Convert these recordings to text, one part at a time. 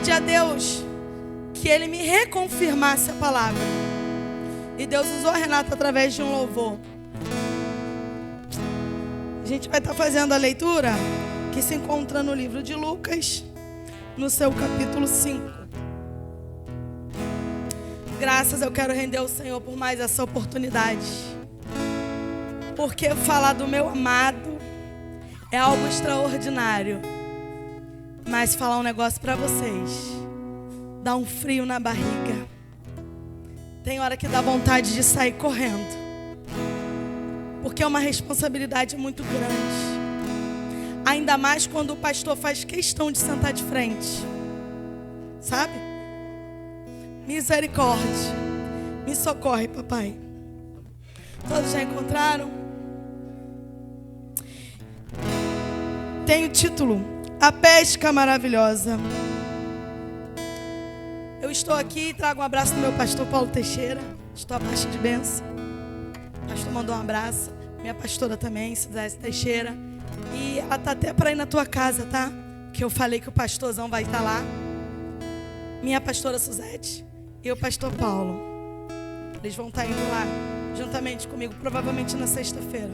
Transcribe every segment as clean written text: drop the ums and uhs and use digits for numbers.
pedi a Deus que Ele me reconfirmasse a palavra. E Deus usou a Renata através de um louvor. A gente vai estar fazendo a leitura que se encontra no livro de Lucas, no seu capítulo 5. Graças eu quero render ao Senhor por mais essa oportunidade. Porque falar do meu amado é algo extraordinário. Mas falar um negócio para vocês dá um frio na barriga. Tem hora que dá vontade de sair correndo. Porque é uma responsabilidade muito grande. Ainda mais quando o pastor faz questão de sentar de frente. Sabe? Misericórdia. Me socorre, papai. Todos já encontraram? Tem o título: A Pesca Maravilhosa. Eu estou aqui e trago um abraço do meu pastor Paulo Teixeira. Estou abaixo de bênção. O pastor mandou um abraço. Minha pastora também, Suzete Teixeira. E ela está até para ir na tua casa, tá? Que eu falei que o pastorzão vai estar lá. Minha pastora Suzete e o pastor Paulo. Eles vão estar indo lá juntamente comigo, provavelmente na sexta-feira.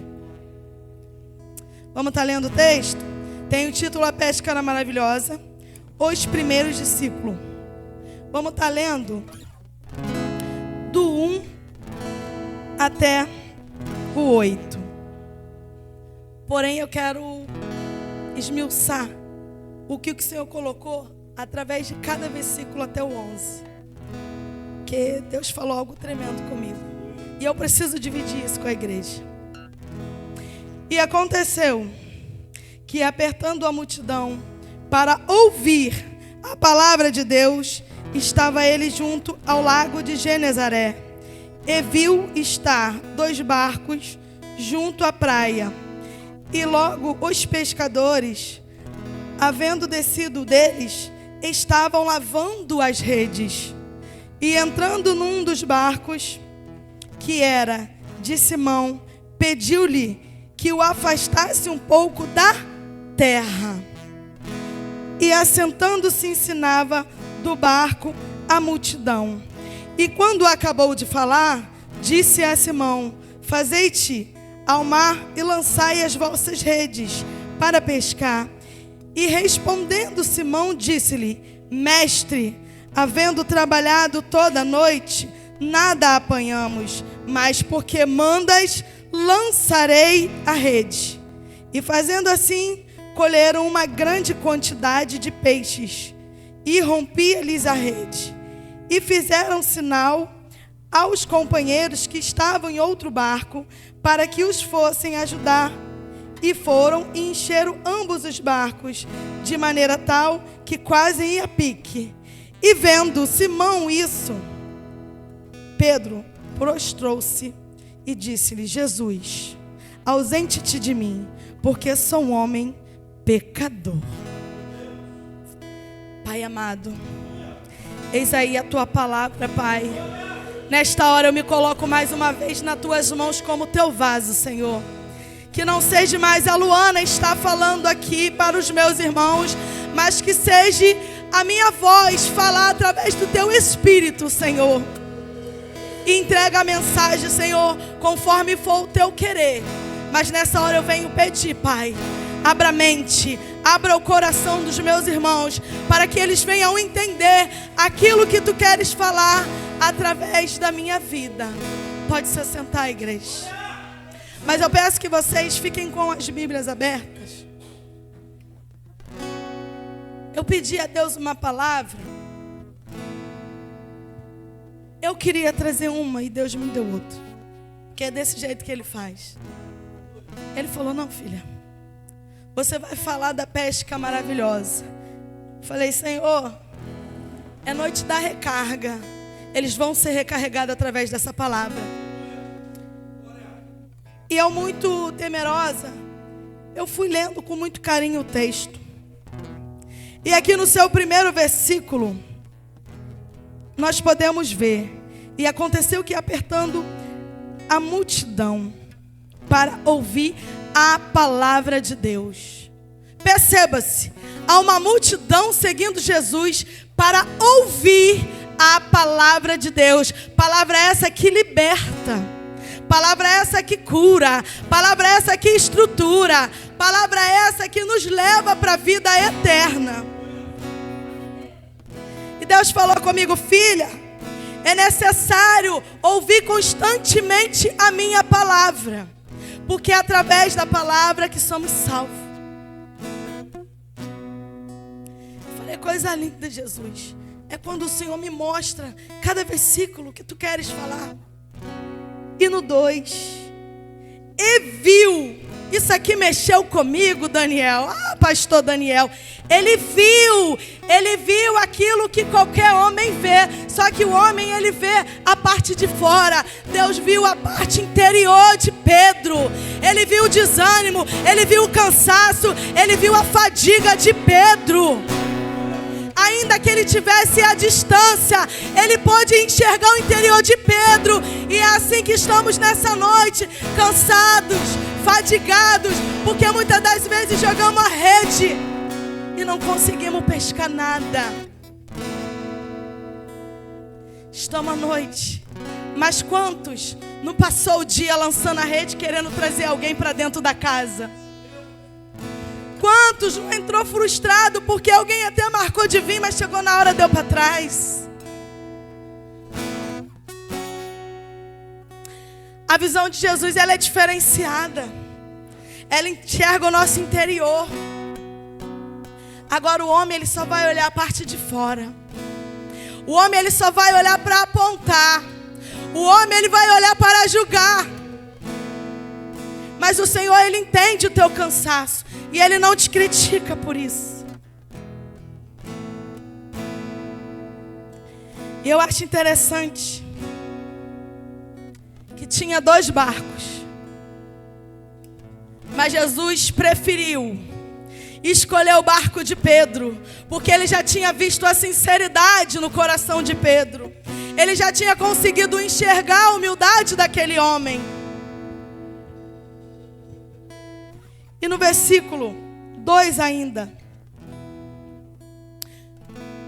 Vamos estar lendo o texto? Tem o título: A Pesca Maravilhosa, os primeiros discípulos. Vamos estar lendo do 1 até o 8. Porém, eu quero esmiuçar o que o Senhor colocou através de cada versículo até o 11. Porque Deus falou algo tremendo comigo. E eu preciso dividir isso com a igreja. E aconteceu que, apertando a multidão para ouvir a palavra de Deus, estava ele junto ao lago de Genezaré. E viu estar 2 barcos junto à praia. E logo os pescadores, havendo descido deles, estavam lavando as redes. E entrando num dos barcos, que era de Simão, pediu-lhe que o afastasse um pouco da terra. E assentando-se ensinava do barco a multidão. E quando acabou de falar, disse a Simão: Fazei-te ao mar e lançai as vossas redes para pescar. E respondendo Simão, disse-lhe: Mestre, havendo trabalhado toda a noite, nada apanhamos, mas porque mandas, lançarei a rede. E fazendo assim, colheram uma grande quantidade de peixes, e rompia-lhes a rede. E fizeram sinal aos companheiros que estavam em outro barco, para que os fossem ajudar. E foram e encheram ambos os barcos, de maneira tal que quase ia a pique. E vendo Simão isso, Pedro prostrou-se e disse-lhe: Jesus, ausente-te de mim, porque sou um homem pecador. Pai amado, eis aí a tua palavra, Pai. Nesta hora eu me coloco mais uma vez nas tuas mãos como teu vaso, Senhor. Que não seja mais a Luana estar falando aqui para os meus irmãos, mas que seja a minha voz falar através do teu Espírito, Senhor. E entrega a mensagem, Senhor, conforme for o teu querer. Mas nessa hora eu venho pedir, Pai, abra a mente, abra o coração dos meus irmãos, para que eles venham entender aquilo que tu queres falar através da minha vida. Pode se assentar, igreja. Mas eu peço que vocês fiquem com as Bíblias abertas. Eu pedi a Deus uma palavra. Eu queria trazer uma e Deus me deu outra. Que é desse jeito que Ele faz. Ele falou: não, filha, você vai falar da pesca maravilhosa. Falei: Senhor, é noite da recarga. Eles vão ser recarregados através dessa palavra. E eu, muito temerosa, eu fui lendo com muito carinho o texto. E aqui no seu primeiro versículo, nós podemos ver: e aconteceu que, apertando a multidão para ouvir a palavra de Deus. Perceba-se, a uma multidão seguindo Jesus para ouvir a palavra de Deus. Palavra essa que liberta, palavra essa que cura, palavra essa que estrutura, palavra essa que nos leva para a vida eterna. E Deus falou comigo: filha, é necessário ouvir constantemente a minha palavra, porque é através da palavra que somos salvos. Eu falei: coisa linda, Jesus, é quando o Senhor me mostra cada versículo que tu queres falar. E no 2, e viu. Isso aqui mexeu comigo, Daniel. Pastor Daniel. Ele viu aquilo que qualquer homem vê. Só que o homem, ele vê a parte de fora. Deus viu a parte interior de Pedro. Ele viu o desânimo, ele viu o cansaço, ele viu a fadiga de Pedro. Ainda que ele tivesse à distância, ele pôde enxergar o interior de Pedro. E é assim que estamos nessa noite, cansados, fadigados, porque muitas das vezes jogamos a rede e não conseguimos pescar nada. Estamos à noite, mas quantos não passou o dia lançando a rede, querendo trazer alguém para dentro da casa? Quantos não entrou frustrado porque alguém até marcou de vir, mas chegou na hora, deu para trás? A visão de Jesus, ela é diferenciada. Ela enxerga o nosso interior. Agora o homem, ele só vai olhar a parte de fora. O homem, ele só vai olhar para apontar. O homem, ele vai olhar para julgar. Mas o Senhor, ele entende o teu cansaço. E ele não te critica por isso. E eu acho interessante que tinha 2 barcos. Mas Jesus preferiu escolher o barco de Pedro, porque ele já tinha visto a sinceridade no coração de Pedro. Ele já tinha conseguido enxergar a humildade daquele homem. E no versículo 2 ainda,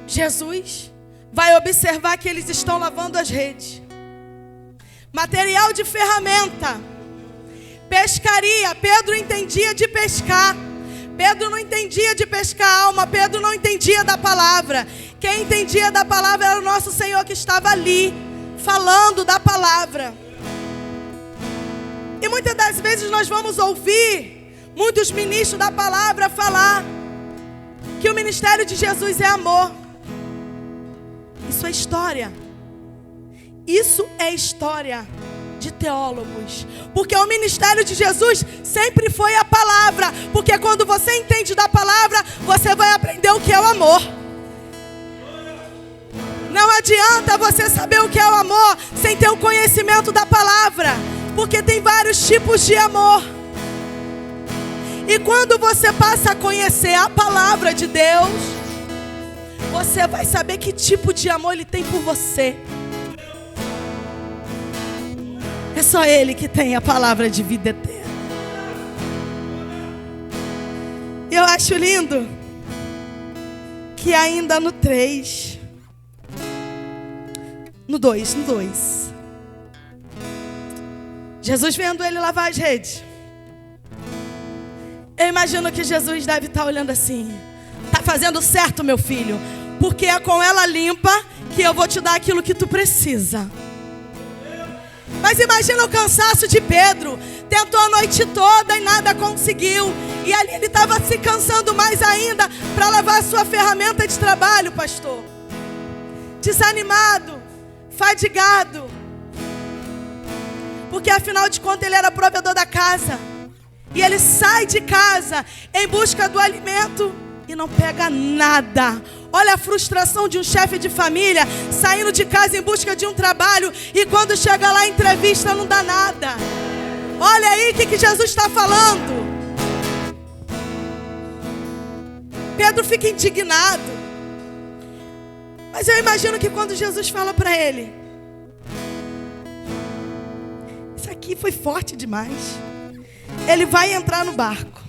Jesus vai observar que eles estão lavando as redes. Material de ferramenta. Pescaria. Pedro entendia de pescar. Pedro não entendia de pescar alma. Pedro não entendia da palavra. Quem entendia da palavra era o nosso Senhor, que estava ali, falando da palavra. E muitas das vezes nós vamos ouvir muitos ministros da palavra falar que o ministério de Jesus é amor. Isso é história. Isso é história de teólogos. Porque o ministério de Jesus sempre foi a palavra. Porque quando você entende da palavra, você vai aprender o que é o amor. Não adianta você saber o que é o amor sem ter o conhecimento da palavra. Porque tem vários tipos de amor. E quando você passa a conhecer a palavra de Deus, você vai saber que tipo de amor Ele tem por você. É só Ele que tem a palavra de vida eterna. Eu acho lindo que ainda no 3, no 2, Jesus vendo ele lavar as redes. Eu imagino que Jesus deve estar olhando assim: tá fazendo certo, meu filho, porque é com ela limpa que eu vou te dar aquilo que tu precisa. Mas imagina o cansaço de Pedro. Tentou a noite toda e nada conseguiu. E ali ele estava se cansando mais ainda para levar a sua ferramenta de trabalho, pastor. Desanimado, fadigado. Porque afinal de contas ele era provedor da casa. E ele sai de casa em busca do alimento e não pega nada. Olha a frustração de um chefe de família saindo de casa em busca de um trabalho e quando chega lá a entrevista não dá nada. Olha aí o que Jesus está falando. Pedro fica indignado. Mas eu imagino que quando Jesus fala para ele: isso aqui foi forte demais. Ele vai entrar no barco.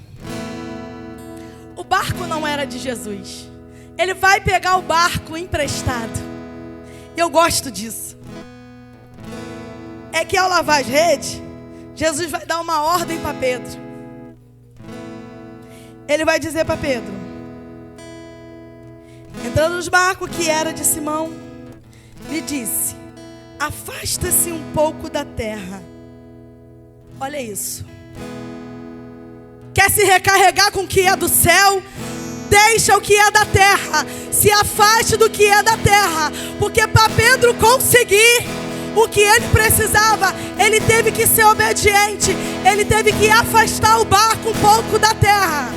o barco não era de Jesus. Ele vai pegar o barco emprestado. E eu gosto disso. É que ao lavar as redes, Jesus vai dar uma ordem para Pedro. Ele vai dizer para Pedro: entrando nos barcos que era de Simão, lhe disse: afasta-se um pouco da terra. Olha isso. Quer se recarregar com o que é do céu? Deixa o que é da terra. Se afaste do que é da terra. Porque para Pedro conseguir o que ele precisava, ele teve que ser obediente. Ele teve que afastar o barco um pouco da terra.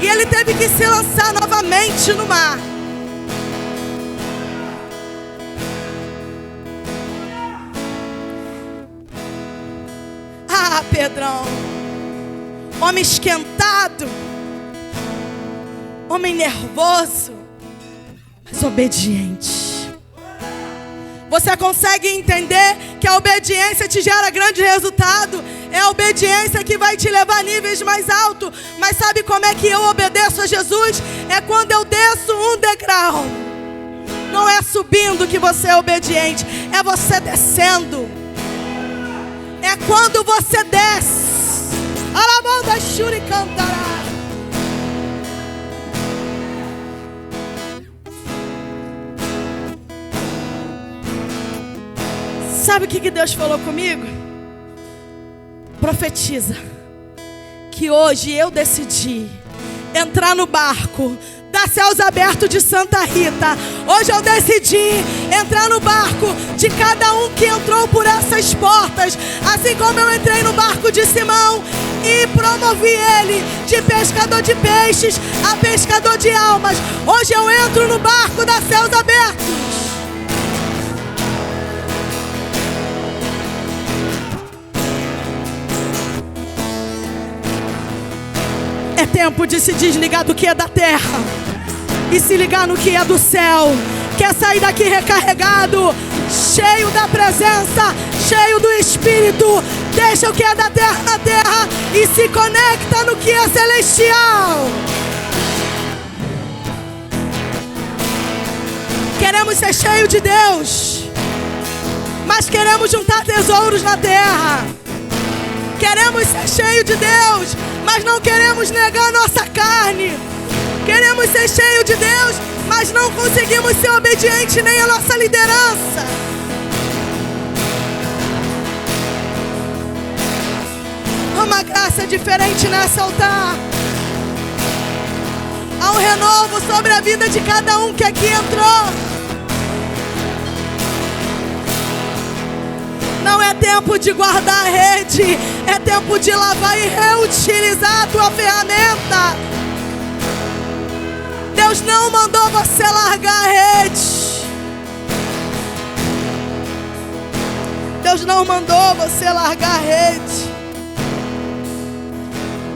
E ele teve que se lançar novamente no mar. Ah, Pedrão, homem esquentado, homem nervoso, mas obediente. Você consegue entender que a obediência te gera grande resultado? É a obediência que vai te levar a níveis mais altos. Mas sabe como é que eu obedeço a Jesus? É quando eu desço um degrau. Não é subindo que você é obediente, é você descendo. É quando você desce. Alabanda shuri cantará. Sabe o que Deus falou comigo? Profetiza que hoje eu decidi entrar no barco da Céus Abertos de Santa Rita. Hoje eu decidi entrar no barco de cada um que entrou por essas portas. Assim como eu entrei no barco de Simão e promovi ele de pescador de peixes a pescador de almas. Hoje eu entro no barco da Céus Abertos. É tempo de se desligar do que é da terra e se ligar no que é do céu. Quer sair daqui recarregado, cheio da presença, cheio do Espírito? Deixa o que é da terra na terra e se conecta no que é celestial. Queremos ser cheios de Deus, mas queremos juntar tesouros na terra. Queremos ser cheios de Deus, mas não queremos negar nossa carne. Queremos ser cheios de Deus, mas não conseguimos ser obedientes nem à nossa liderança. Uma graça diferente nessa altar. Há um renovo sobre a vida de cada um que aqui entrou. Não é tempo de guardar a rede, é tempo de lavar e reutilizar a tua ferramenta. Deus não mandou você largar a rede. Deus não mandou você largar a rede.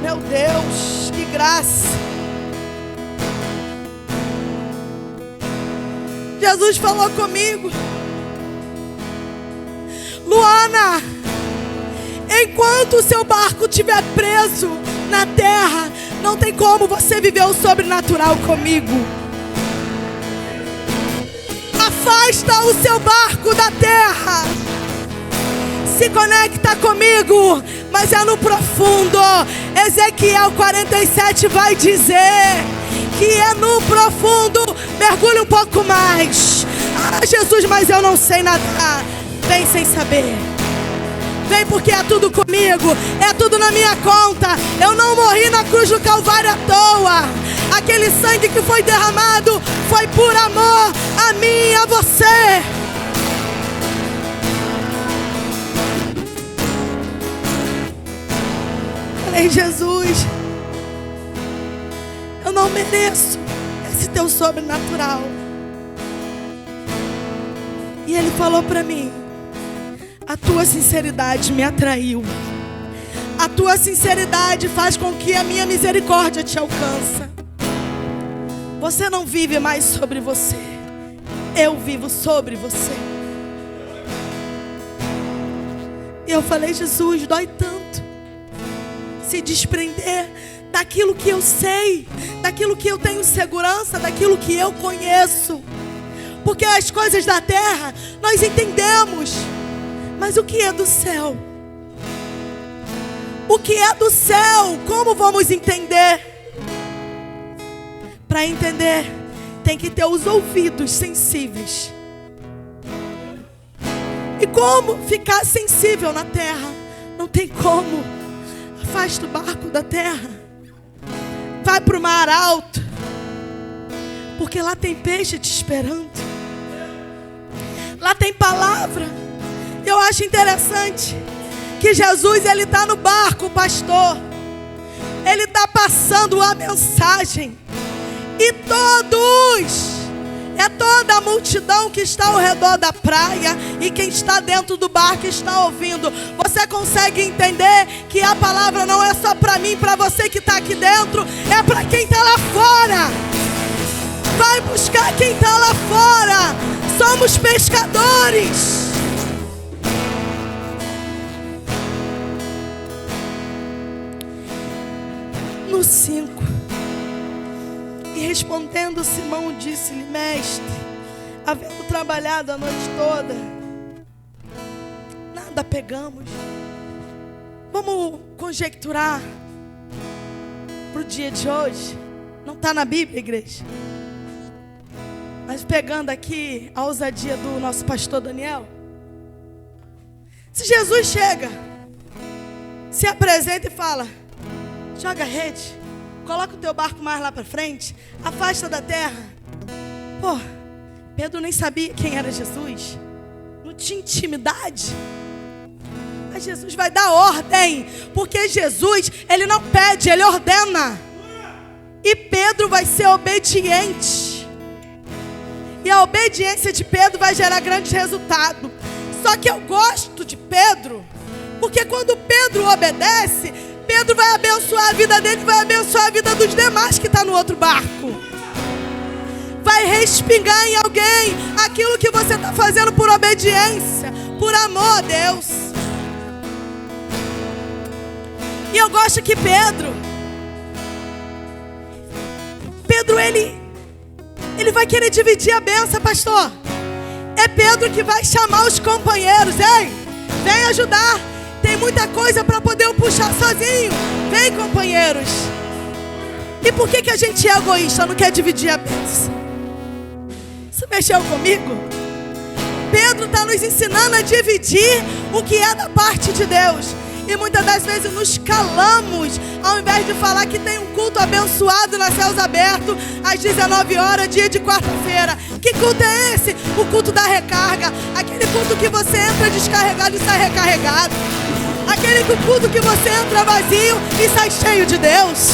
Meu Deus, que graça. Jesus falou comigo: Luana, enquanto o seu barco estiver preso na terra, não tem como você viver o sobrenatural comigo. Afasta o seu barco da terra. Se conecta comigo, mas é no profundo. Ezequiel 47 vai dizer que é no profundo. Mergulhe um pouco mais. Ah, Jesus, mas eu não sei nadar. Vem sem saber. Vem porque é tudo comigo. É tudo na minha conta. Eu não morri na cruz do Calvário à toa. Aquele sangue que foi derramado foi por amor a mim e a você. Falei: Jesus, eu não mereço esse teu sobrenatural. E ele falou para mim: a tua sinceridade me atraiu. A tua sinceridade faz com que a minha misericórdia te alcance. Você não vive mais sobre você. Eu vivo sobre você. E eu falei: Jesus, dói tanto se desprender daquilo que eu sei, daquilo que eu tenho segurança, daquilo que eu conheço. Porque as coisas da terra nós entendemos, mas o que é do céu? O que é do céu? Como vamos entender? Para entender, tem que ter os ouvidos sensíveis. E como ficar sensível na terra? Não tem como. Afasta o barco da terra. Vai para o mar alto. Porque lá tem peixe te esperando. Lá tem palavra. Eu acho interessante que Jesus, ele está no barco, pastor. Ele está passando a mensagem. E toda a multidão que está ao redor da praia e quem está dentro do barco está ouvindo. Você consegue entender que a palavra não é só para mim, para você que está aqui dentro, é para quem está lá fora. Vai buscar quem está lá fora. Somos pescadores. No 5. E respondendo, Simão disse-lhe: Mestre, havendo trabalhado a noite toda, nada pegamos. Vamos conjecturar para o dia de hoje. Não está na Bíblia, igreja. Mas pegando aqui a ousadia do nosso pastor Daniel. Se Jesus chega, se apresenta e fala: joga a rede, coloca o teu barco mais lá para frente, afasta da terra. Pô, Pedro nem sabia quem era Jesus, não tinha intimidade. Mas Jesus vai dar ordem, porque Jesus, ele não pede, ele ordena. E Pedro vai ser obediente. E a obediência de Pedro vai gerar grandes resultados. Só que eu gosto de Pedro, porque quando Pedro obedece, Pedro vai abençoar a vida dele, vai abençoar a vida dos demais que estão no outro barco. Vai respingar em alguém aquilo que você está fazendo por obediência, por amor a Deus. E eu gosto que Pedro, ele vai querer dividir a bênção, pastor. É Pedro que vai chamar os companheiros. Ei, vem ajudar. Tem muita coisa para poder eu puxar sozinho. Vem, companheiros. E por que a gente é egoísta, não quer dividir a bênção? Isso mexeu comigo? Pedro está nos ensinando a dividir o que é da parte de Deus. E muitas das vezes nos calamos, ao invés de falar que tem um culto abençoado na Céus Abertos, às 19 horas, dia de quarta-feira. Que culto é esse? O culto da recarga. Aquele culto que você entra descarregado e sai recarregado. Aquele culto que você entra vazio e sai cheio de Deus.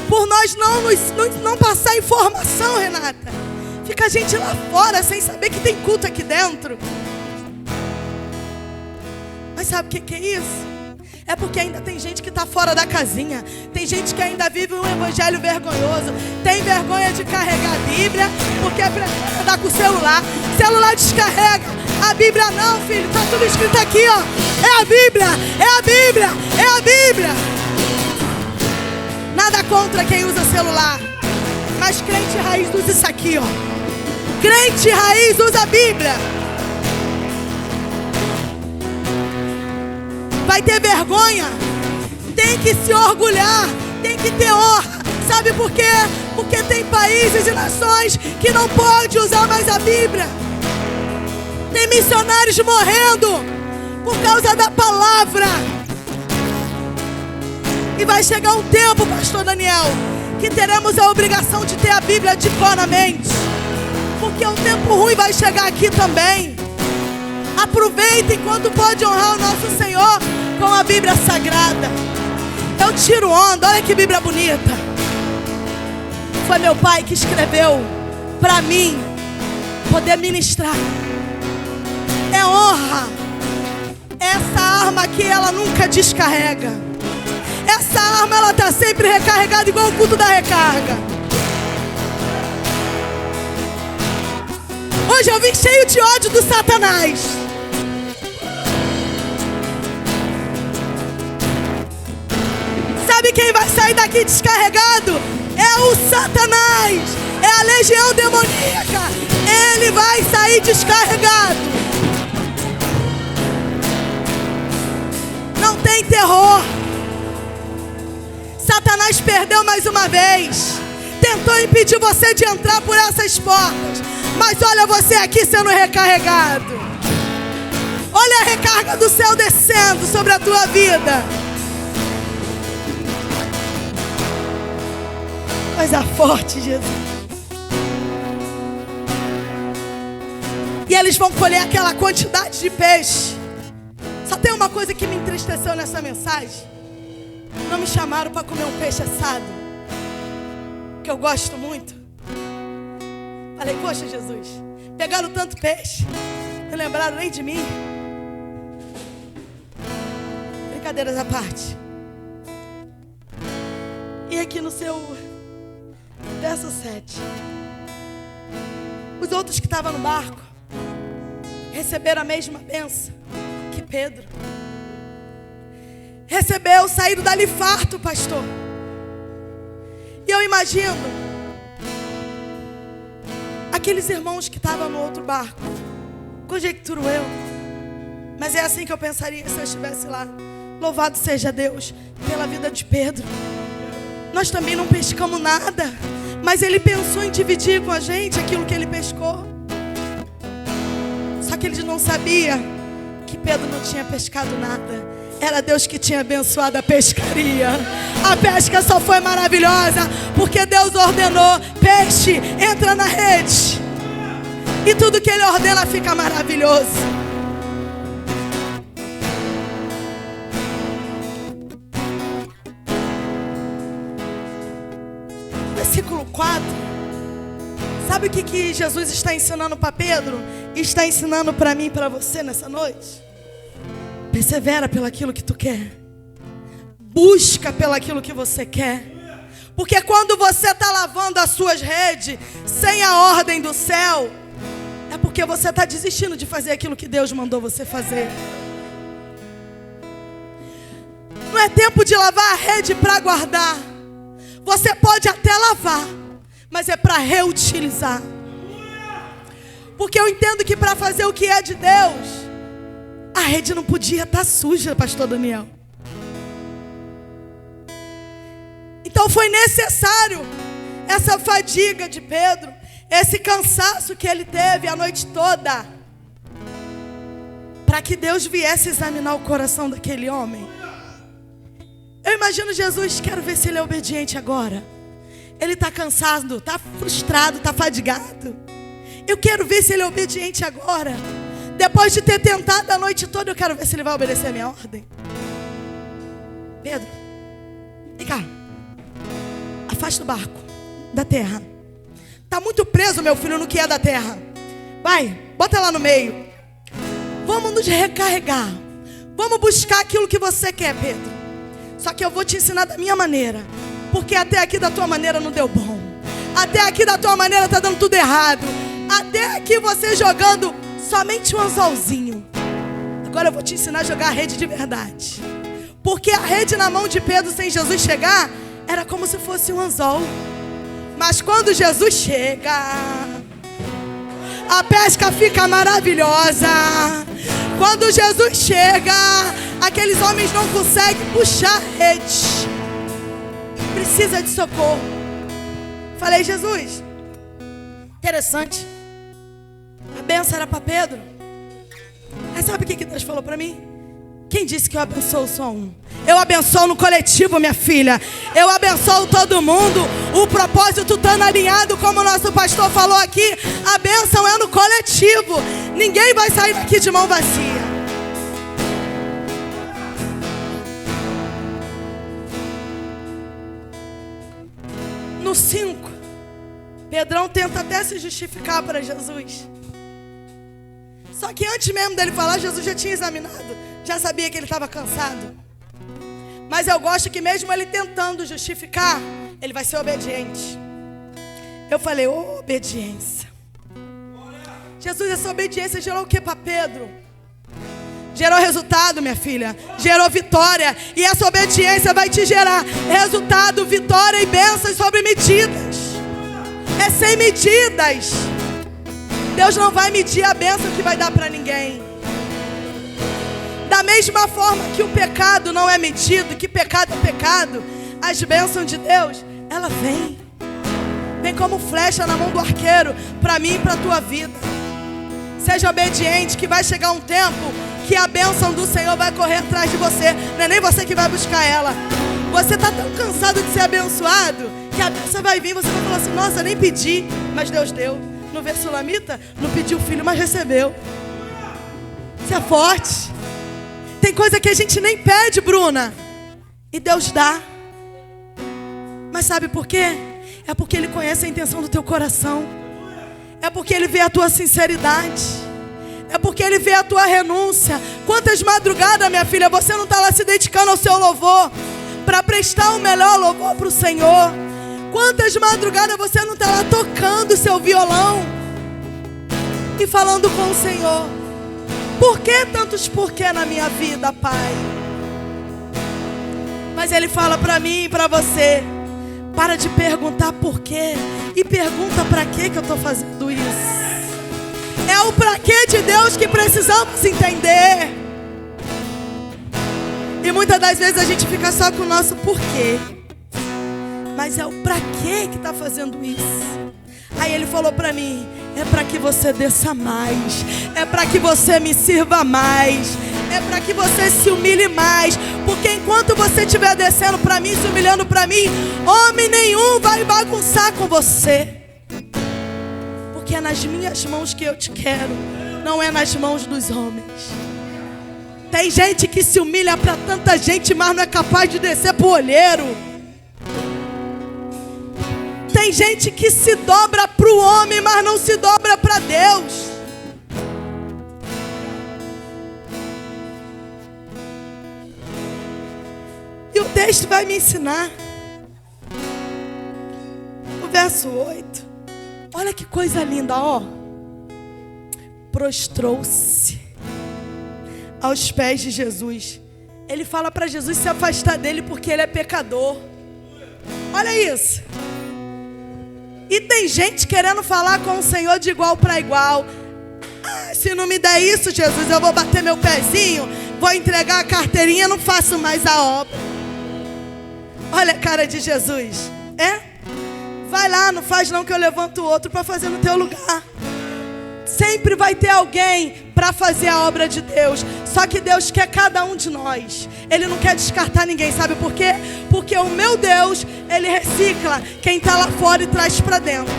Por nós não passar informação, Renata, fica a gente lá fora sem saber que tem culto aqui dentro. Mas sabe o que é isso? É porque ainda tem gente que está fora da casinha. Tem gente que ainda vive um evangelho vergonhoso. Tem vergonha de carregar a Bíblia, porque prefere andar com o celular. Celular descarrega. A Bíblia não, filho. Está tudo escrito aqui, ó. É a Bíblia, é a Bíblia, é a Bíblia. Nada contra quem usa celular. Mas crente raiz usa isso aqui, ó. Crente raiz usa a Bíblia. Vai ter vergonha, tem que se orgulhar, tem que ter honra. Sabe por quê? Porque tem países e nações que não podem usar mais a Bíblia. Tem missionários morrendo por causa da palavra. E vai chegar um tempo, pastor Daniel, que teremos a obrigação de ter a Bíblia de cor na mente. Porque um tempo ruim vai chegar aqui também. Aproveita enquanto pode honrar o nosso Senhor com a Bíblia Sagrada. Eu tiro onda, olha que Bíblia bonita. Foi meu pai que escreveu para mim poder ministrar. É honra. Essa arma aqui, ela nunca descarrega. Essa arma, ela está sempre recarregada, igual o culto da recarga. Hoje eu vim cheio de ódio do Satanás. quem vai sair daqui descarregado é o Satanás, é a legião demoníaca. Ele vai sair descarregado. Não tem terror. Satanás perdeu mais uma vez. Tentou impedir você de entrar por essas portas. Mas olha você aqui sendo recarregado. Olha a recarga do céu descendo sobre a tua vida. Coisa forte, Jesus. E eles vão colher aquela quantidade de peixe. Só tem uma coisa que me entristeceu nessa mensagem. Não me chamaram para comer um peixe assado, que eu gosto muito. Falei, poxa, Jesus, pegaram tanto peixe, não lembraram nem de mim. Brincadeiras à parte. E aqui no seu verso 7, os outros que estavam no barco receberam a mesma bênção que Pedro. Recebeu, saíram dali farto, pastor. E eu imagino aqueles irmãos que estavam no outro barco. Conjecturo eu, mas é assim que eu pensaria se eu estivesse lá. Louvado seja Deus pela vida de Pedro. Nós também não pescamos nada, mas ele pensou em dividir com a gente aquilo que ele pescou. Só que ele não sabia que Pedro não tinha pescado nada. Era Deus que tinha abençoado a pescaria. A pesca só foi maravilhosa porque Deus ordenou: peixe, entra na rede. E tudo que Ele ordena fica maravilhoso. Versículo 4. Sabe o que Jesus está ensinando para Pedro? E está ensinando para mim e para você nessa noite? Persevera pelaquilo que tu quer. Busca pelaquilo que você quer. Porque quando você está lavando as suas redes sem a ordem do céu, é porque você está desistindo de fazer aquilo que Deus mandou você fazer. Não é tempo de lavar a rede para guardar. Você pode até lavar, mas é para reutilizar. Porque eu entendo que para fazer o que é de Deus, a rede não podia estar suja, pastor Daniel. Então foi necessário essa fadiga de Pedro, esse cansaço que ele teve a noite toda, para que Deus viesse examinar o coração daquele homem. Eu imagino Jesus, quero ver se ele é obediente agora. Ele está cansado, está frustrado, está fadigado. Eu quero ver se ele é obediente agora. Depois de ter tentado a noite toda, eu quero ver se ele vai obedecer a minha ordem. Pedro, vem cá. Afasta o barco da terra. Está muito preso, meu filho, no que é da terra. Vai, bota lá no meio. Vamos nos recarregar. Vamos buscar aquilo que você quer, Pedro. Só que eu vou te ensinar da minha maneira. Porque até aqui da tua maneira não deu bom. Até aqui da tua maneira está dando tudo errado. Até aqui você jogando somente um anzolzinho. Agora eu vou te ensinar a jogar a rede de verdade. Porque a rede na mão de Pedro sem Jesus chegar era como se fosse um anzol. Mas quando Jesus chega, a pesca fica maravilhosa. Quando Jesus chega, aqueles homens não conseguem puxar a rede. Precisa de socorro. Falei, Jesus, interessante. A bênção era para Pedro. Mas sabe o que Deus falou para mim? Quem disse que eu abençoo só um? Eu abençoo no coletivo, minha filha. Eu abençoo todo mundo. O propósito estando alinhado, como o nosso pastor falou aqui. A bênção é no coletivo. Ninguém vai sair daqui de mão vazia. No 5, Pedrão tenta até se justificar para Jesus. Só que antes mesmo dele falar, Jesus já tinha examinado. Já sabia que ele estava cansado. Mas eu gosto que mesmo ele tentando justificar, ele vai ser obediente. Eu falei, obediência. Jesus, essa obediência gerou o que para Pedro? Gerou resultado, minha filha. Gerou vitória. E essa obediência vai te gerar resultado, vitória e bênçãos sobre medidas. É sem medidas. Deus não vai medir a bênção que vai dar para ninguém. Da mesma forma que o pecado não é medido, que pecado é pecado, as bênçãos de Deus, ela vem. Vem como flecha na mão do arqueiro, para mim e para a tua vida. Seja obediente, que vai chegar um tempo que a bênção do Senhor vai correr atrás de você. Não é nem você que vai buscar ela. Você está tão cansado de ser abençoado, que a bênção vai vir, você vai falar assim, nossa, nem pedi, mas Deus deu. No verso Sulamita, não pediu filho, mas recebeu. Você é forte. Tem coisa que a gente nem pede, Bruna, e Deus dá. Mas sabe por quê? É porque Ele conhece a intenção do teu coração. É porque Ele vê a tua sinceridade. É porque Ele vê a tua renúncia. Quantas madrugadas, minha filha, você não está lá se dedicando ao seu louvor, para prestar o melhor louvor para o Senhor? Quantas madrugadas você não está lá tocando o seu violão e falando com o Senhor? Por que tantos porquê na minha vida, Pai? Mas Ele fala para mim e para você, para de perguntar por quê e pergunta para que eu estou fazendo isso. É o para quê de Deus que precisamos entender. E muitas das vezes a gente fica só com o nosso porquê. Mas é o pra quê que está fazendo isso. Aí Ele falou para mim, é para que você desça mais, é para que você me sirva mais, é para que você se humilhe mais. Porque enquanto você estiver descendo para mim, se humilhando para mim, homem nenhum vai bagunçar com você. Porque é nas minhas mãos que eu te quero, não é nas mãos dos homens. Tem gente que se humilha para tanta gente, mas não é capaz de descer pro olheiro. Tem gente que se dobra para o homem, mas não se dobra para Deus. E o texto vai me ensinar. O verso 8. Olha que coisa linda, ó. Prostrou-se aos pés de Jesus. Ele fala para Jesus se afastar dele porque ele é pecador. Olha isso. E tem gente querendo falar com o Senhor de igual para igual. Ah, se não me der isso, Jesus, eu vou bater meu pezinho, vou entregar a carteirinha, não faço mais a obra. Olha a cara de Jesus. Vai lá, não faz não que eu levanto o outro para fazer no teu lugar. Sempre vai ter alguém para fazer a obra de Deus. Só que Deus quer cada um de nós. Ele não quer descartar ninguém, sabe por quê? Porque o meu Deus, Ele recicla quem está lá fora e traz para dentro.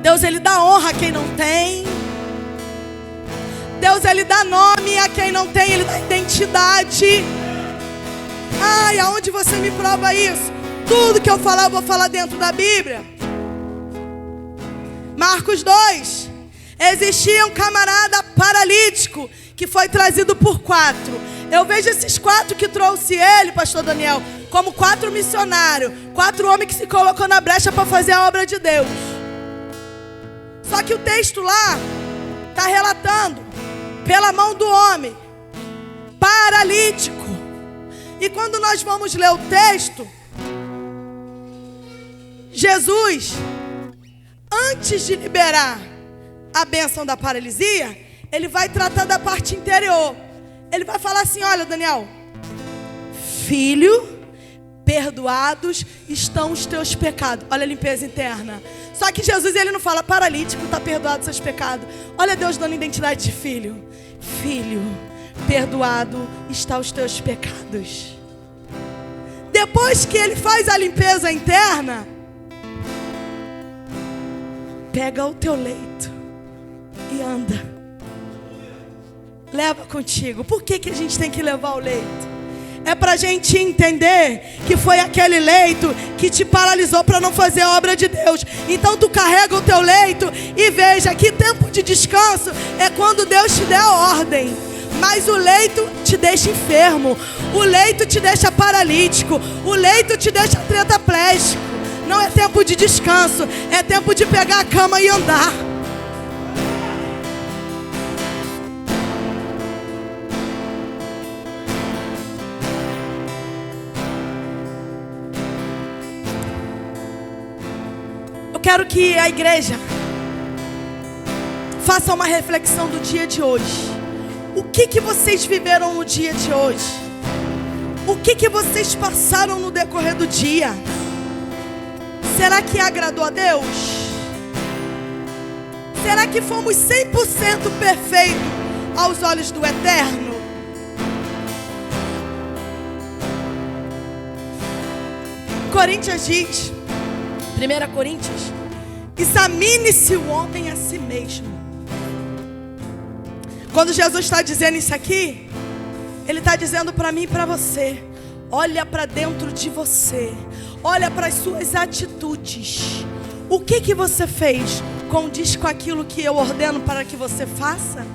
Deus, Ele dá honra a quem não tem. Deus, Ele dá nome a quem não tem. Ele dá identidade. Ai, aonde você me prova isso? Tudo que eu falar, eu vou falar dentro da Bíblia. Marcos 2. Existia um camarada paralítico que foi trazido por 4. Eu vejo esses 4 que trouxe ele, pastor Daniel, como 4 missionários. 4 homens que se colocou na brecha para fazer a obra de Deus. Só que o texto lá está relatando pela mão do homem paralítico. E quando nós vamos ler o texto, Jesus, antes de liberar a bênção da paralisia, Ele vai tratar da parte interior. Ele vai falar assim, olha Daniel, filho, perdoados estão os teus pecados. Olha a limpeza interna. Só que Jesus, Ele não fala paralítico, está perdoado os seus pecados. Olha Deus dando identidade de filho. Filho, perdoado está os teus pecados. Depois que Ele faz a limpeza interna, pega o teu leito e anda. Leva contigo. Por que a gente tem que levar o leito? É para a gente entender que foi aquele leito que te paralisou para não fazer a obra de Deus. Então tu carrega o teu leito e veja que tempo de descanso é quando Deus te der a ordem. Mas o leito te deixa enfermo, o leito te deixa paralítico, o leito te deixa tetraplégico. Não é tempo de descanso, é tempo de pegar a cama e andar. Eu quero que a igreja faça uma reflexão do dia de hoje. O que vocês viveram no dia de hoje? O que vocês passaram no decorrer do dia? Será que agradou a Deus? Será que fomos 100% perfeitos aos olhos do Eterno? Coríntios diz, 1 Coríntios, examine-se o homem a si mesmo. Quando Jesus está dizendo isso aqui, Ele está dizendo para mim e para você: olha para dentro de você, olha para as suas atitudes. O que você fez condiz com aquilo que eu ordeno para que você faça?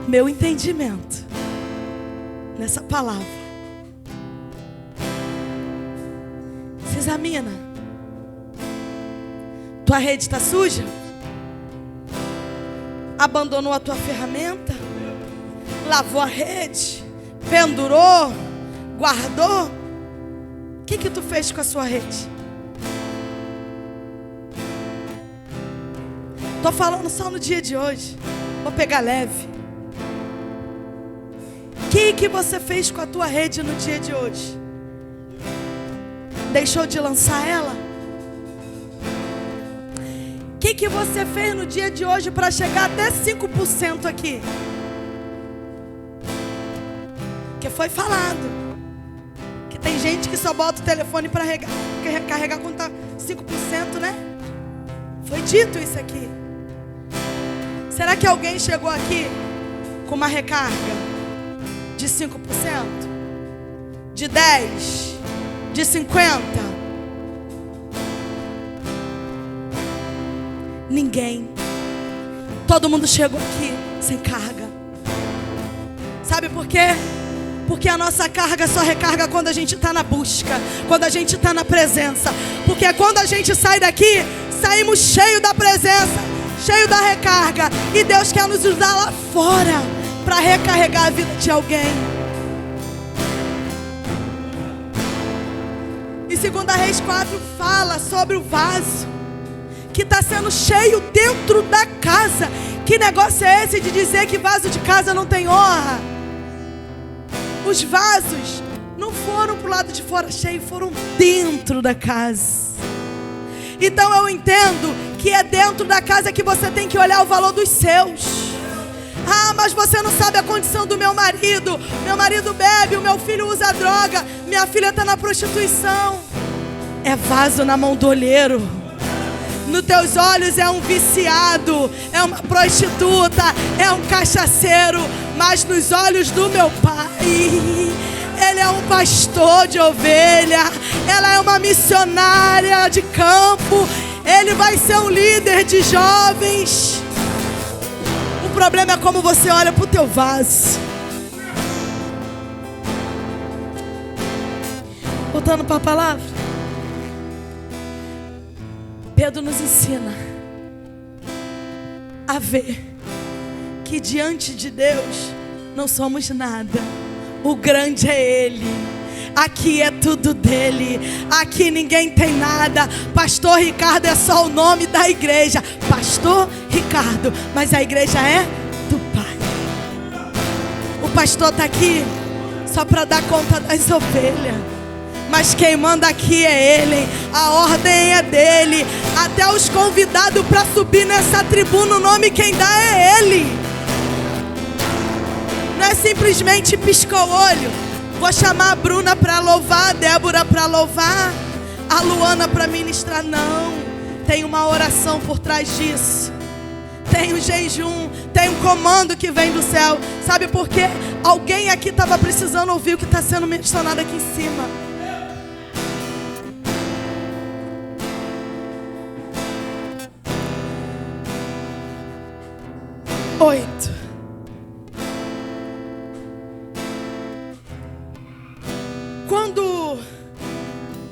Meu entendimento nessa palavra: se examina. Tua rede está suja? Abandonou a tua ferramenta? Lavou a rede? Pendurou? Guardou? O que tu fez com a sua rede? Estou falando só no dia de hoje. Vou pegar leve. O que você fez com a tua rede no dia de hoje? Deixou de lançar ela? O que você fez no dia de hoje para chegar até 5% aqui? Que foi falado que tem gente que só bota o telefone para recarregar quando está 5%, né? Foi dito isso aqui. Será que alguém chegou aqui com uma recarga de 5%? De 10%? De 50%? Ninguém. Todo mundo chegou aqui sem carga. Sabe por quê? Porque a nossa carga só recarga quando a gente está na busca, quando a gente está na presença. Porque quando a gente sai daqui, saímos cheio da presença, cheio da recarga. E Deus quer nos usar lá fora para recarregar a vida de alguém. E 2 Reis 4 fala sobre o vaso que está sendo cheio dentro da casa. Que negócio é esse de dizer que vaso de casa não tem honra? Os vasos não foram para o lado de fora cheios, foram dentro da casa. Então eu entendo que é dentro da casa que você tem que olhar o valor dos seus. Ah, mas você não sabe a condição do meu marido. Meu marido bebe, o meu filho usa droga, minha filha está na prostituição. É vaso na mão do olheiro. Nos teus olhos é um viciado, é uma prostituta, é um cachaceiro. Mas nos olhos do meu pai, ele é um pastor de ovelha, ela é uma missionária de campo, ele vai ser um líder de jovens. O problema é como você olha para o teu vaso. Voltando para a palavra, Pedro nos ensina a ver que diante de Deus não somos nada. O grande é Ele. Aqui é tudo dele. Aqui ninguém tem nada. Pastor Ricardo é só o nome da igreja. Pastor Ricardo. Mas a igreja é do Pai. O pastor está aqui só para dar conta das ovelhas. Mas quem manda aqui é Ele. A ordem é dele. Até os convidados para subir nessa tribuna, o nome quem dá é Ele. Não é simplesmente piscar o olho. Vou chamar a Bruna para louvar, a Débora para louvar, a Luana para ministrar. Não. Tem uma oração por trás disso. Tem um jejum, tem um comando que vem do céu. Sabe por quê? Alguém aqui estava precisando ouvir o que está sendo mencionado aqui em cima. Oito. Quando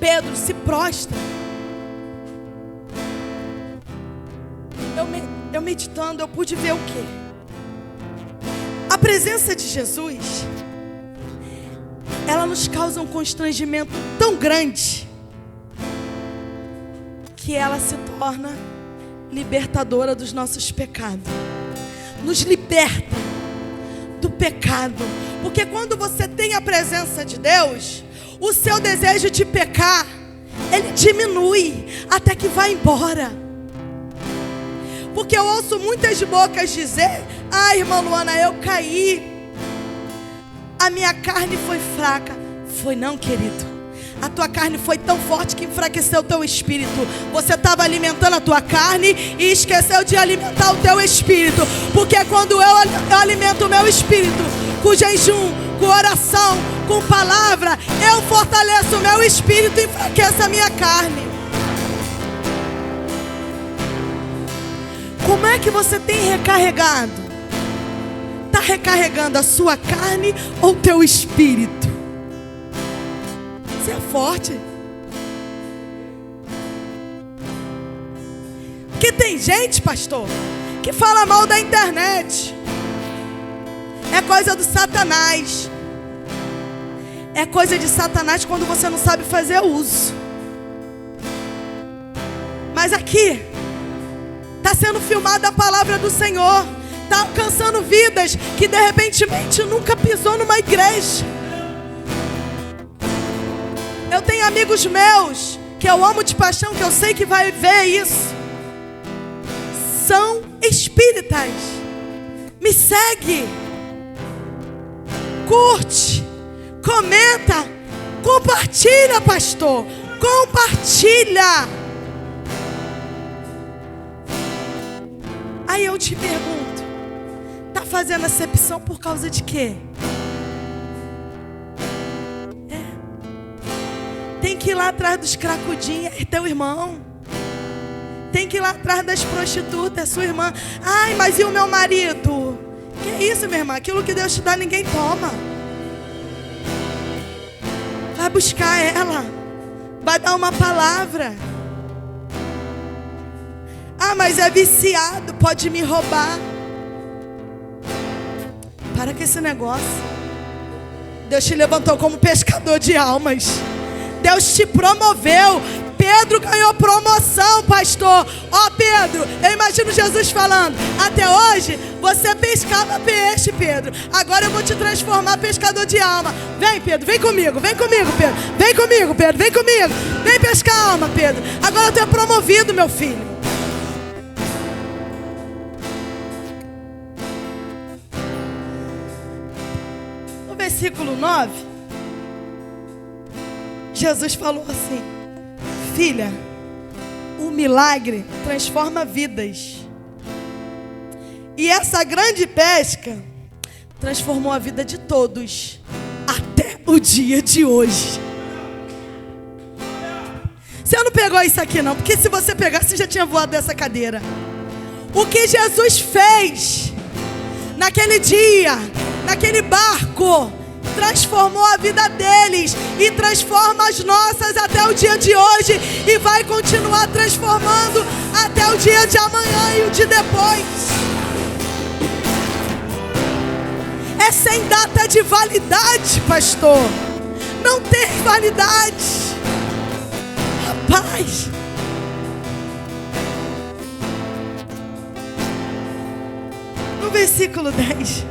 Pedro se prostra, eu meditando, eu pude ver o quê? A presença de Jesus ela nos causa um constrangimento tão grande que ela se torna libertadora dos nossos pecados. Nos liberta do pecado. Porque quando você tem a presença de Deus, o seu desejo de pecar, ele diminui até que vai embora. Porque eu ouço muitas bocas dizer: ah, irmã Luana, eu caí, a minha carne foi fraca. Foi não, querido. A tua carne foi tão forte que enfraqueceu o teu espírito. Você estava alimentando a tua carne e esqueceu de alimentar o teu espírito. Porque quando eu alimento o meu espírito com jejum, com oração, com palavra, eu fortaleço o meu espírito e enfraqueço a minha carne. Como é que você tem recarregado? Está recarregando a sua carne ou o teu espírito? Você é forte. Porque tem gente, pastor, que fala mal da internet. É coisa do Satanás. É coisa de Satanás quando você não sabe fazer uso. Mas aqui está sendo filmada a palavra do Senhor. Está alcançando vidas que de repentemente nunca pisou numa igreja. Eu tenho amigos meus que eu amo de paixão, que eu sei que vai ver isso. São espíritas. Me segue, curte, comenta, compartilha, pastor. Compartilha. Aí eu te pergunto, tá fazendo acepção por causa de quê? Tem que ir lá atrás dos cracudinhos, é teu irmão. Tem que ir lá atrás das prostitutas, é sua irmã. Ai, mas e o meu marido? Que isso, minha irmã? Aquilo que Deus te dá, ninguém toma. Vai buscar ela. Vai dar uma palavra. Ah, mas é viciado, pode me roubar. Para com esse negócio. Deus te levantou como pescador de almas. Deus te promoveu. Pedro ganhou promoção, pastor. Ó, Pedro, eu imagino Jesus falando: até hoje você pescava peixe, Pedro. Agora eu vou te transformar pescador de alma. Vem, Pedro, vem comigo, Pedro. Vem comigo, Pedro, vem comigo. Vem pescar alma, Pedro. Agora tu é promovido, meu filho. No versículo 9, Jesus falou assim: filha, o milagre transforma vidas. E essa grande pesca transformou a vida de todos até o dia de hoje. Você não pegou isso aqui não, porque se você pegasse, você já tinha voado dessa cadeira. O que Jesus fez naquele dia, naquele barco, transformou a vida deles e transforma as nossas até o dia de hoje, e vai continuar transformando até o dia de amanhã e o de depois. É sem data de validade, pastor. Não tem validade. Rapaz, no versículo 10,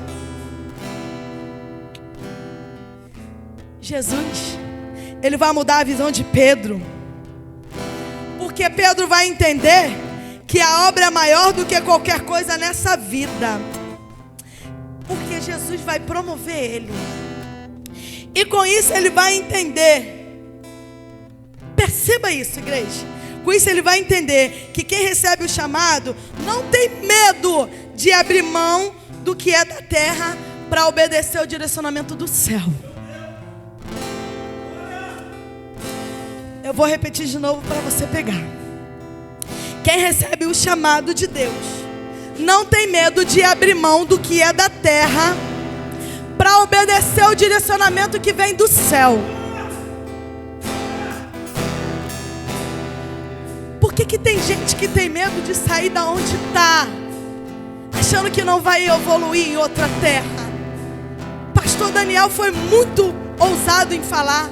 Jesus, ele vai mudar a visão de Pedro. Porque Pedro vai entender que a obra é maior do que qualquer coisa nessa vida. Porque Jesus vai promover ele. E com isso ele vai entender. Perceba isso, igreja. Com isso ele vai entender que quem recebe o chamado não tem medo de abrir mão do que é da terra para obedecer o direcionamento do céu. Eu vou repetir de novo para você pegar. Quem recebe o chamado de Deus não tem medo de abrir mão do que é da terra para obedecer o direcionamento que vem do céu. Por que tem gente que tem medo de sair da onde está, achando que não vai evoluir em outra terra? Pastor Daniel foi muito ousado em falar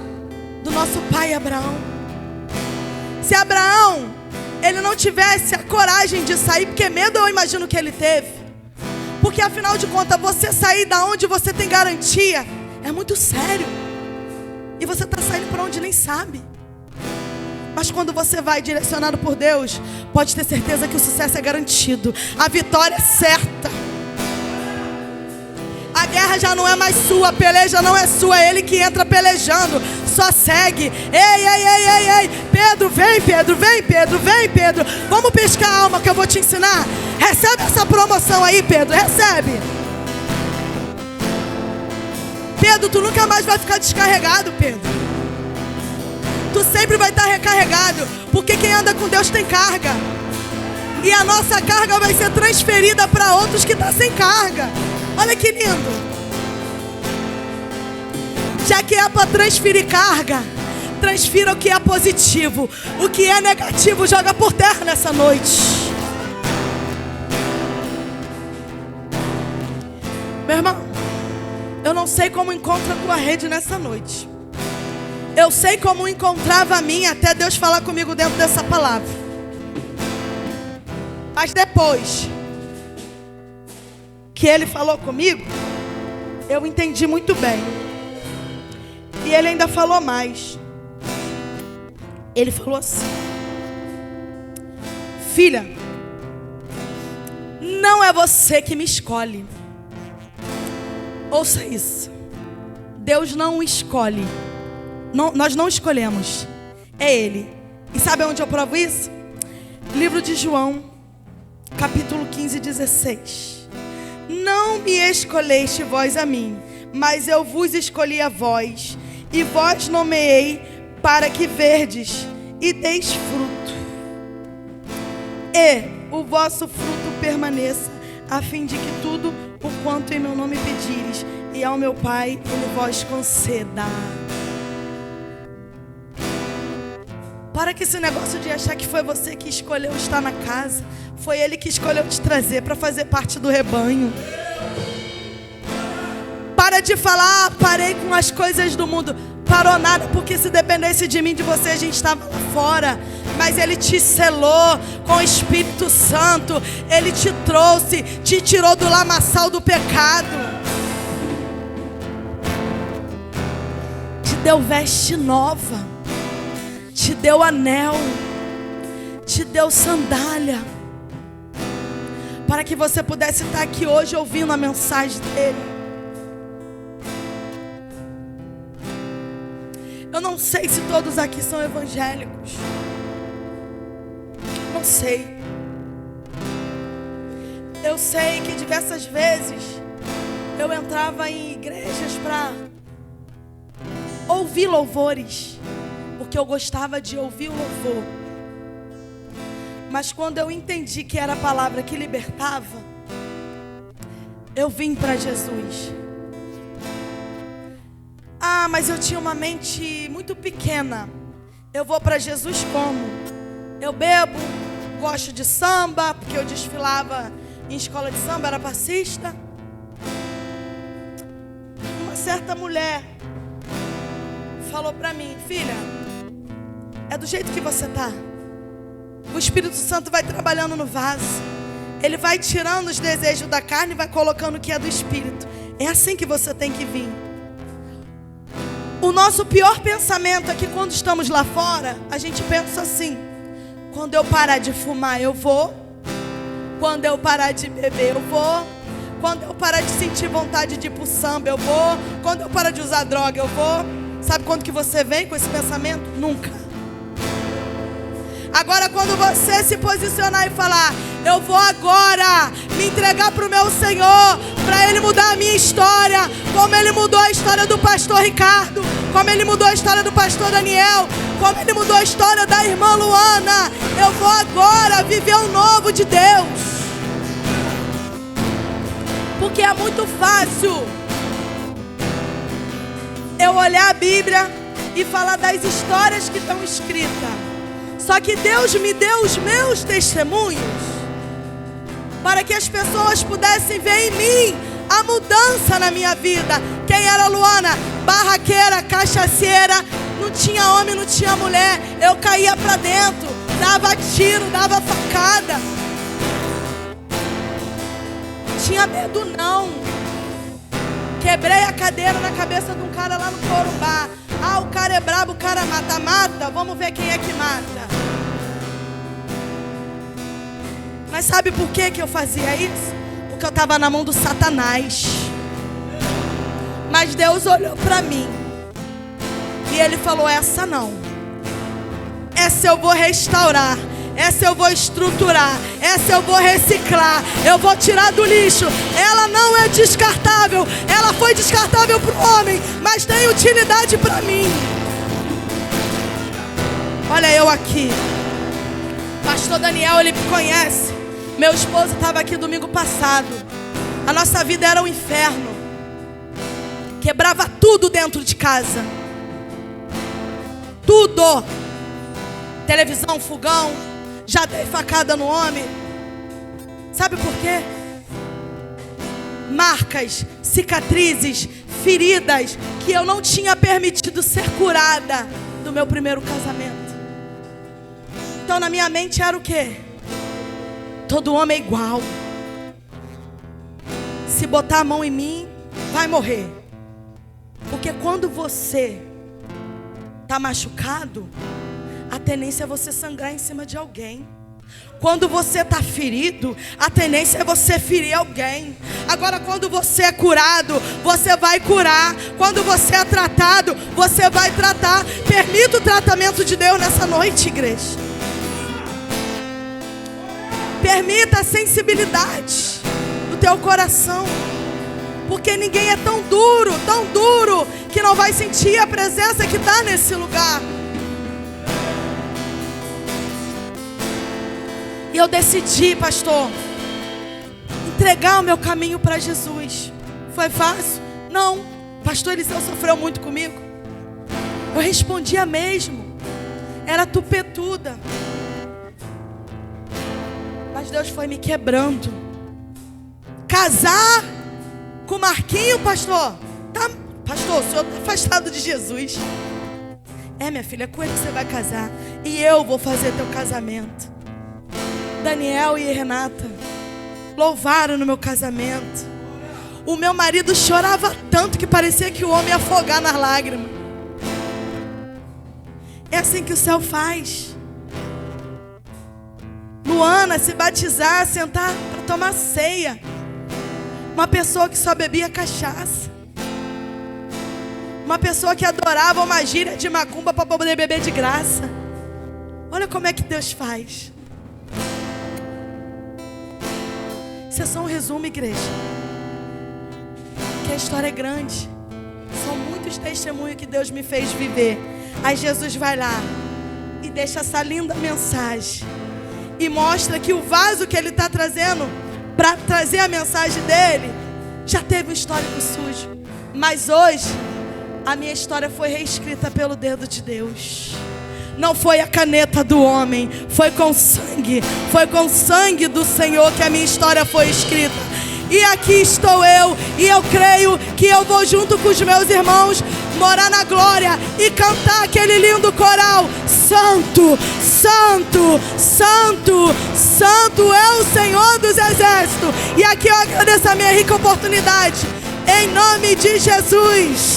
do nosso pai Abraão. Se Abraão, ele não tivesse a coragem de sair, porque medo eu imagino que ele teve. Porque afinal de contas, você sair da onde você tem garantia é muito sério. E você está saindo para onde nem sabe. Mas quando você vai direcionado por Deus, pode ter certeza que o sucesso é garantido. A vitória é certa. A guerra já não é mais sua, a peleja não é sua, é Ele que entra pelejando. Só segue. Ei. Pedro, vem Pedro, vem Pedro, vem Pedro. Vamos pescar a alma que eu vou te ensinar. Recebe essa promoção aí, Pedro, recebe. Pedro, tu nunca mais vai ficar descarregado, Pedro. Tu sempre vai estar recarregado, porque quem anda com Deus tem carga. E a nossa carga vai ser transferida para outros que estão sem carga. Olha que lindo. Já que é para transferir carga, transfira o que é positivo. O que é negativo, joga por terra nessa noite. Meu irmão, eu não sei como encontra a tua rede nessa noite. Eu sei como encontrava a minha até Deus falar comigo dentro dessa palavra. Mas depois que Ele falou comigo, eu entendi muito bem. E Ele ainda falou mais. Ele falou assim: filha, não é você que me escolhe. Ouça isso. Deus não escolhe. Não, nós não escolhemos. É Ele. E sabe onde eu provo isso? Livro de João, capítulo 15, 16. Não me escolheste vós a mim, mas eu vos escolhi a vós, e vós nomeei para que verdes e deis fruto, e o vosso fruto permaneça, a fim de que tudo o quanto em meu nome pedires, e ao meu Pai Ele vos conceda. Para que esse negócio de achar que foi você que escolheu estar na casa, foi Ele que escolheu te trazer para fazer parte do rebanho. Para de falar, parei com as coisas do mundo. Parou nada, porque se dependesse de mim, de você, a gente estava lá fora. Mas Ele te selou com o Espírito Santo. Ele te trouxe, te tirou do lamaçal do pecado. Te deu veste nova. Te deu anel, te deu sandália, para que você pudesse estar aqui hoje ouvindo a mensagem dele. Eu não sei se todos aqui são evangélicos, não sei. Eu sei que diversas vezes eu entrava em igrejas para ouvir louvores, porque eu gostava de ouvir o louvor. Mas quando eu entendi que era a palavra que libertava, eu vim para Jesus. Ah, mas eu tinha uma mente muito pequena. Eu vou para Jesus como? Eu bebo, gosto de samba, porque eu desfilava em escola de samba, era passista. Uma certa mulher falou para mim: filha, é do jeito que você tá. O Espírito Santo vai trabalhando no vaso. Ele vai tirando os desejos da carne e vai colocando o que é do Espírito. É assim que você tem que vir. O nosso pior pensamento é que quando estamos lá fora, a gente pensa assim: quando eu parar de fumar, eu vou. Quando eu parar de beber, eu vou. Quando eu parar de sentir vontade de ir pro samba, eu vou. Quando eu parar de usar droga, eu vou. Sabe quando que você vem com esse pensamento? Nunca. Agora, quando você se posicionar e falar: eu vou agora me entregar para o meu Senhor, para Ele mudar a minha história, como Ele mudou a história do pastor Ricardo, como Ele mudou a história do pastor Daniel, como Ele mudou a história da irmã Luana. Eu vou agora viver o novo de Deus. Porque é muito fácil eu olhar a Bíblia e falar das histórias que estão escritas. Só que Deus me deu os meus testemunhos para que as pessoas pudessem ver em mim a mudança na minha vida. Quem era Luana? barraqueira, cachaceira, não tinha homem, não tinha mulher. Eu caía pra dentro, dava tiro, dava facada. Não tinha medo não. Quebrei a cadeira na cabeça de um cara lá no Corumbá. Ah, o cara é brabo, o cara mata. Mata, vamos ver quem é que mata. Mas sabe por que eu fazia isso? Porque eu estava na mão do Satanás. Mas Deus olhou para mim e Ele falou: essa não. Essa eu vou restaurar. Essa eu vou estruturar. Essa eu vou reciclar. Eu vou tirar do lixo. Ela não é descartável. Ela foi descartável para o homem, mas tem utilidade para mim. Olha eu aqui. Pastor Daniel, ele me conhece. Meu esposo estava aqui domingo passado. A nossa vida era um inferno. Quebrava tudo dentro de casa. Tudo. Televisão, fogão. Já dei facada no homem. Sabe por quê? Marcas, cicatrizes, feridas que eu não tinha permitido ser curada do meu primeiro casamento. Então na minha mente era o quê? Todo homem é igual. Se botar a mão em mim, vai morrer. Porque quando você está machucado, a tendência é você sangrar em cima de alguém. Quando você está ferido, a tendência é você ferir alguém. Agora, quando você é curado, você vai curar. Quando você é tratado, você vai tratar. Permita o tratamento de Deus nessa noite, igreja. Permita a sensibilidade do teu coração. Porque ninguém é tão duro, que não vai sentir a presença que está nesse lugar. E eu decidi, pastor, entregar o meu caminho para Jesus. Foi fácil? Não. Pastor Eliseu sofreu muito comigo. Eu respondia mesmo. Era tupetuda. Mas Deus foi me quebrando. Casar com o Marquinho, pastor? Tá, pastor, o senhor está afastado de Jesus. É, minha filha, com ele você vai casar. E eu vou fazer teu casamento. Daniel e Renata louvaram no meu casamento. O meu marido chorava tanto que parecia que o homem ia afogar nas lágrimas. É assim que o céu faz. Luana se batizar, sentar para tomar ceia. Uma pessoa que só bebia cachaça. Uma pessoa que adorava uma gíria de macumba para poder beber de graça. Olha como é que Deus faz. Isso é só um resumo, igreja. Que a história é grande. São muitos testemunhos que Deus me fez viver. Aí Jesus vai lá e deixa essa linda mensagem. E mostra que o vaso que Ele está trazendo para trazer a mensagem dele já teve um histórico sujo. Mas hoje, a minha história foi reescrita pelo dedo de Deus. Não foi a caneta do homem, foi com sangue. Foi com sangue do Senhor que a minha história foi escrita. E aqui estou eu, e eu creio que eu vou junto com os meus irmãos morar na glória e cantar aquele lindo coral: Santo, Santo, Santo, Santo é o Senhor dos Exércitos. E aqui eu agradeço a minha rica oportunidade, em nome de Jesus.